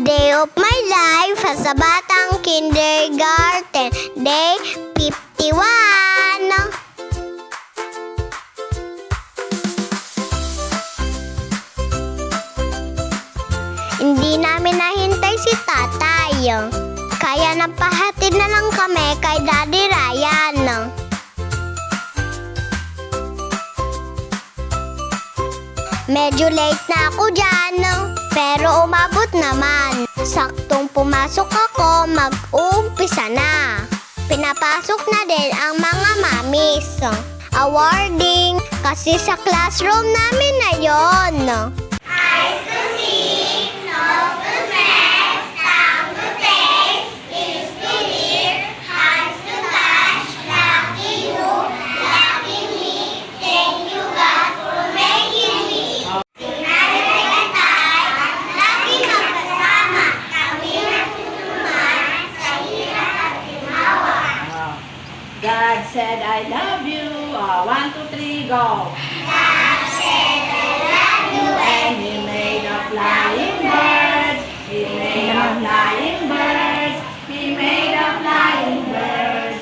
day of my life sa batang kindergarten, day 51. Hindi namin nahintay si tatay, kaya napahatid na lang kami kay Daddy Ryan. Medyo late na ako dyan, pero umabot naman. Saktong pumasok ako, mag-uumpisa na. Pinapasok na din ang mga mamis. Awarding, kasi sa classroom namin na yon. Eyes to see, nose to smell, tongue to taste, ears to hear, hands to touch, lucky you, lucky me, thank you God for making me. Lagi magkasama, kami natutulungan sa hirap at ginawa. God said, I love you. 1, 2, 3, go. God said I love you And He made a flying bird. He made a flying bird. He made a flying bird.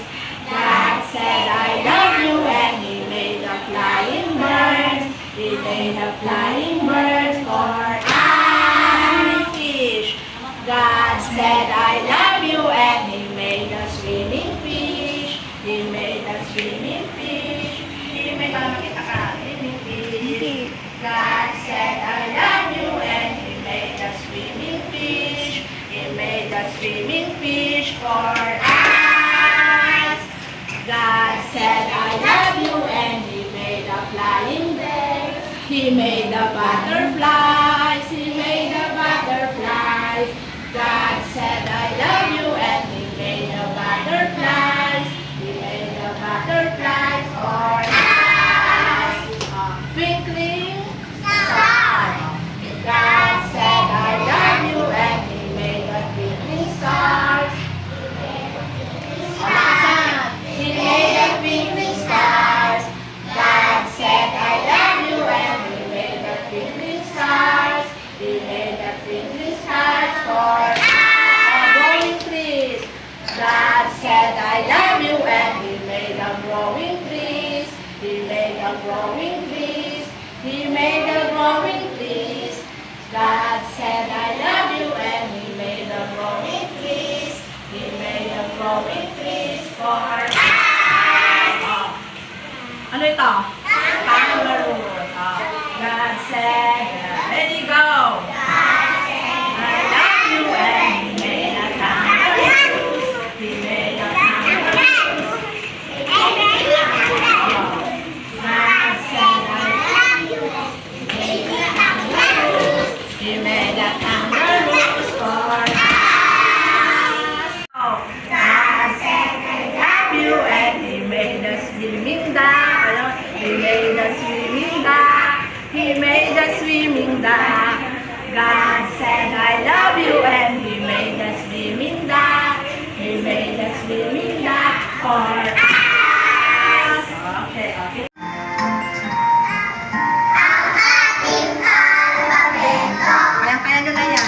God said, I love you. And He made a flying bird. He made a flying bird for I fish. God said, I love you. And He made a swimming fish. He made a swimming fish. He made a swimming fish. God said, I love you. And He made a swimming fish. He made a swimming fish for us. God said, I love you. And He made a flying bird. He made the butterflies. He made the butterflies. God said, I love you. And He made the butterflies. He made the butterflies for us. Twinkling star. God said, I love you. And He made the twinkling stars. He made the twinkling stars. God said, I love you. And He made the twinkling stars. He made the twinkling stars for growing trees. God said, I love you. And He made the growing trees. He made the growing trees. He made the growing trees. God said, I love you. And He made the growing trees. He made the growing trees for us. Ano ito? Kangaroo. God said, ready, go. I love you. And He made a kangaroo. He made a kangaroo. God said, I love you. He made a kangaroo for us. God said, I love you. And He made a swimming duck. He made a swimming duck. He made a swimming duck. God said, I love you. And He made a swimming duck. He made a swimming duck for us. Okay, okay. Kaya nyo na yan.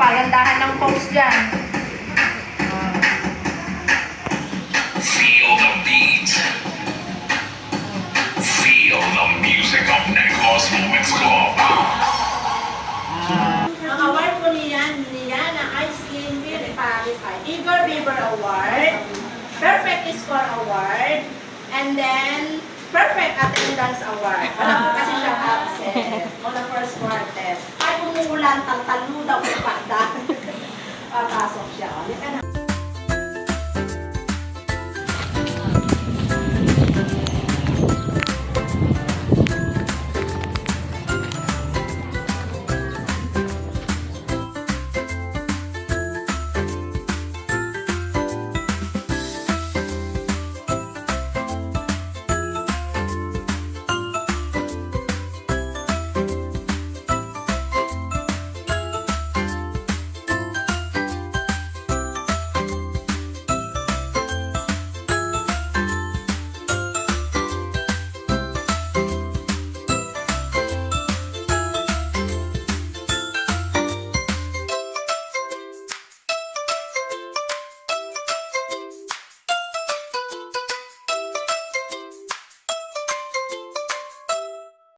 Pagandahan ng pose dyan. Feel the beat. Feel the music of Negros Moments Club. Ang award po niyan na Ice Skin Purified Igor Beaver Award, Perfect Score Award, and then Perfect Attendance Award. Wala po kasi siya absent. O the first quarter. Ay, umuulan, taltalo daw yung pagda. Papasok siya. Ulit ka na.